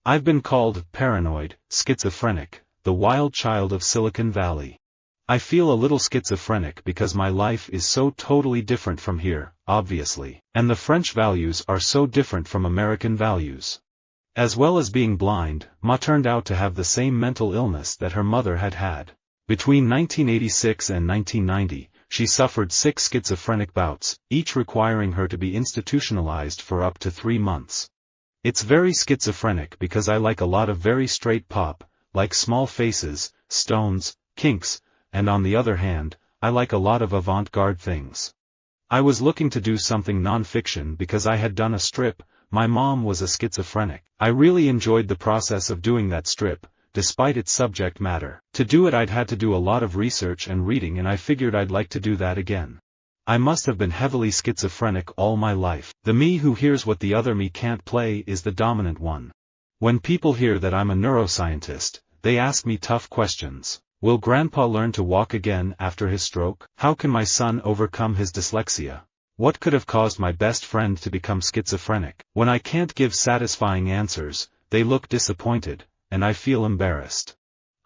I've been called paranoid, schizophrenic, the wild child of Silicon Valley. I feel a little schizophrenic because my life is so totally different from here, obviously, and the French values are so different from American values. As well as being blind, Ma turned out to have the same mental illness that her mother had had. Between 1986 and 1990, she suffered 6 schizophrenic bouts, each requiring her to be institutionalized for up to 3 months. It's very schizophrenic because I like a lot of very straight pop, like Small Faces, Stones, Kinks, and on the other hand, I like a lot of avant-garde things. I was looking to do something non-fiction because I had done a strip. My mom was a schizophrenic. I really enjoyed the process of doing that strip, despite its subject matter. To do it I'd had to do a lot of research and reading, and I figured I'd like to do that again. I must have been heavily schizophrenic all my life. The me who hears what the other me can't play is the dominant one. When people hear that I'm a neuroscientist, they ask me tough questions. Will Grandpa learn to walk again after his stroke? How can my son overcome his dyslexia? What could have caused my best friend to become schizophrenic? When I can't give satisfying answers, they look disappointed, and I feel embarrassed.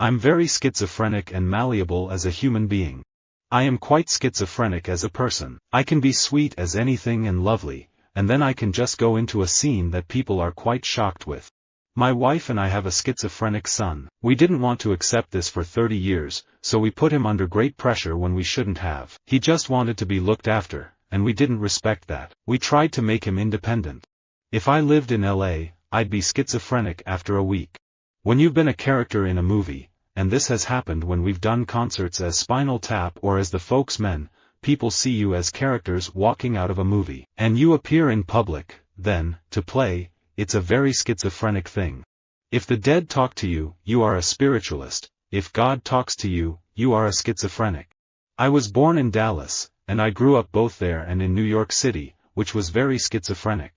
I'm very schizophrenic and malleable as a human being. I am quite schizophrenic as a person. I can be sweet as anything and lovely, and then I can just go into a scene that people are quite shocked with. My wife and I have a schizophrenic son. We didn't want to accept this for 30 years, so we put him under great pressure when we shouldn't have. He just wanted to be looked after, and we didn't respect that. We tried to make him independent. If I lived in LA, I'd be schizophrenic after a week. When you've been a character in a movie, and this has happened when we've done concerts as Spinal Tap or as the Folksmen, people see you as characters walking out of a movie, and you appear in public, then, to play, it's a very schizophrenic thing. If the dead talk to you, you are a spiritualist. If God talks to you, you are a schizophrenic. I was born in Dallas, and I grew up both there and in New York City, which was very schizophrenic.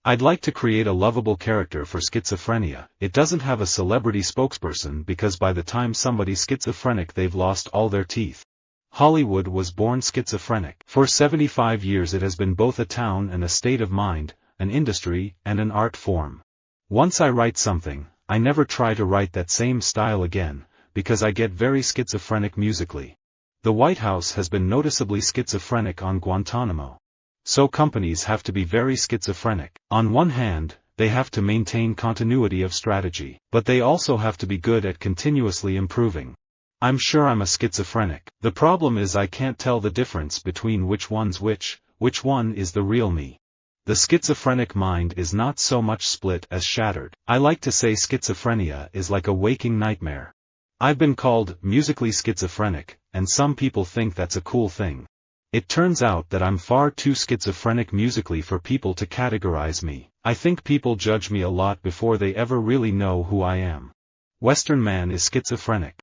I'd like to create a lovable character for schizophrenia. It doesn't have a celebrity spokesperson because by the time somebody's schizophrenic they've lost all their teeth. Hollywood was born schizophrenic. For 75 years it has been both a town and a state of mind, an industry and an art form. Once I write something, I never try to write that same style again, because I get very schizophrenic musically. The White House has been noticeably schizophrenic on Guantanamo. So companies have to be very schizophrenic. On one hand, they have to maintain continuity of strategy, but they also have to be good at continuously improving. I'm sure I'm a schizophrenic. The problem is I can't tell the difference between which one's which one is the real me. The schizophrenic mind is not so much split as shattered. I like to say schizophrenia is like a waking nightmare. I've been called musically schizophrenic, and some people think that's a cool thing. It turns out that I'm far too schizophrenic musically for people to categorize me. I think people judge me a lot before they ever really know who I am. Western man is schizophrenic.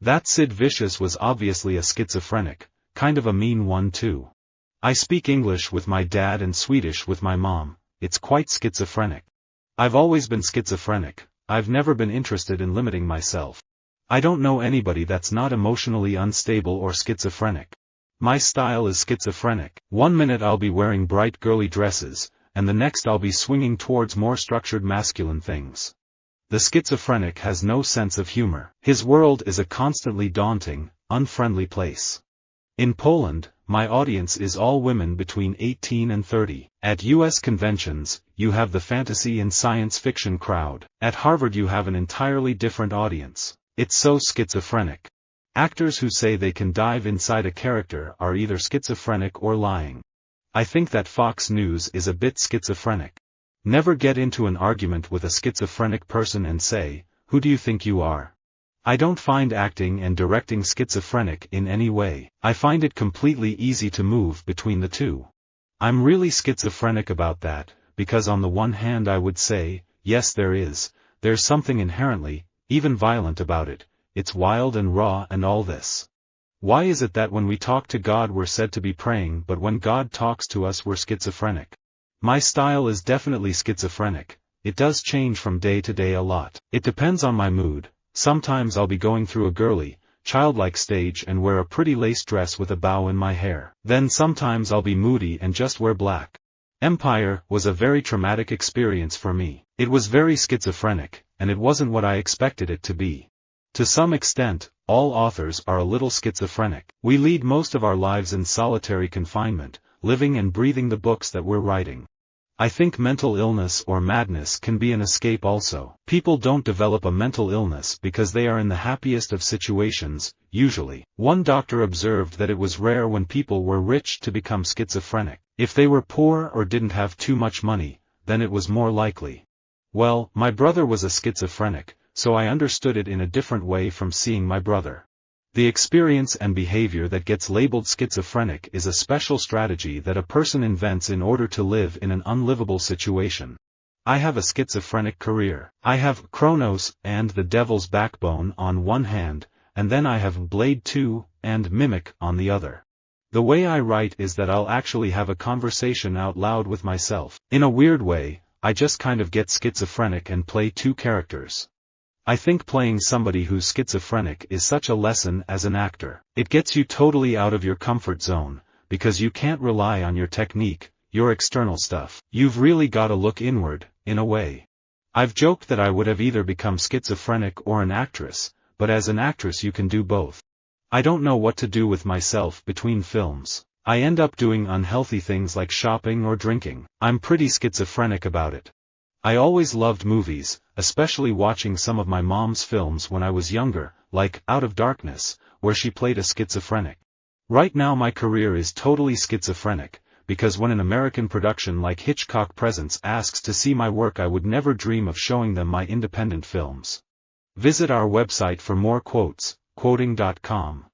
That Sid Vicious was obviously a schizophrenic, kind of a mean one too. I speak English with my dad and Swedish with my mom. It's quite schizophrenic. I've always been schizophrenic. I've never been interested in limiting myself. I don't know anybody that's not emotionally unstable or schizophrenic. My style is schizophrenic. One minute I'll be wearing bright girly dresses, and the next I'll be swinging towards more structured masculine things. The schizophrenic has no sense of humor. His world is a constantly daunting, unfriendly place. In Poland, my audience is all women between 18 and 30. At US conventions, you have the fantasy and science fiction crowd. At Harvard you have an entirely different audience. It's so schizophrenic. Actors who say they can dive inside a character are either schizophrenic or lying. I think that Fox News is a bit schizophrenic. Never get into an argument with a schizophrenic person and say, "Who do you think you are?" I don't find acting and directing schizophrenic in any way. I find it completely easy to move between the two. I'm really schizophrenic about that, because on the one hand I would say, yes there's something inherently, even violent about it. It's wild and raw and all this. Why is it that when we talk to God we're said to be praying, but when God talks to us we're schizophrenic? My style is definitely schizophrenic. It does change from day to day a lot. It depends on my mood. Sometimes I'll be going through a girly, childlike stage and wear a pretty lace dress with a bow in my hair. Then sometimes I'll be moody and just wear black. Empire was a very traumatic experience for me. It was very schizophrenic, and it wasn't what I expected it to be. To some extent, all authors are a little schizophrenic. We lead most of our lives in solitary confinement, living and breathing the books that we're writing. I think mental illness or madness can be an escape also. People don't develop a mental illness because they are in the happiest of situations, usually. One doctor observed that it was rare when people were rich to become schizophrenic. If they were poor or didn't have too much money, then it was more likely. Well, my brother was a schizophrenic, so I understood it in a different way from seeing my brother. The experience and behavior that gets labeled schizophrenic is a special strategy that a person invents in order to live in an unlivable situation. I have a schizophrenic career. I have Chronos and the Devil's Backbone on one hand, and then I have Blade 2 and Mimic on the other. The way I write is that I'll actually have a conversation out loud with myself. In a weird way, I just kind of get schizophrenic and play two characters. I think playing somebody who's schizophrenic is such a lesson as an actor. It gets you totally out of your comfort zone, because you can't rely on your technique, your external stuff. You've really got to look inward, in a way. I've joked that I would have either become schizophrenic or an actress, but as an actress you can do both. I don't know what to do with myself between films. I end up doing unhealthy things like shopping or drinking. I'm pretty schizophrenic about it. I always loved movies, especially watching some of my mom's films when I was younger, like Out of Darkness, where she played a schizophrenic. Right now my career is totally schizophrenic, because when an American production like Hitchcock Presents asks to see my work I would never dream of showing them my independent films. Visit our website for more quotes, quoting.com.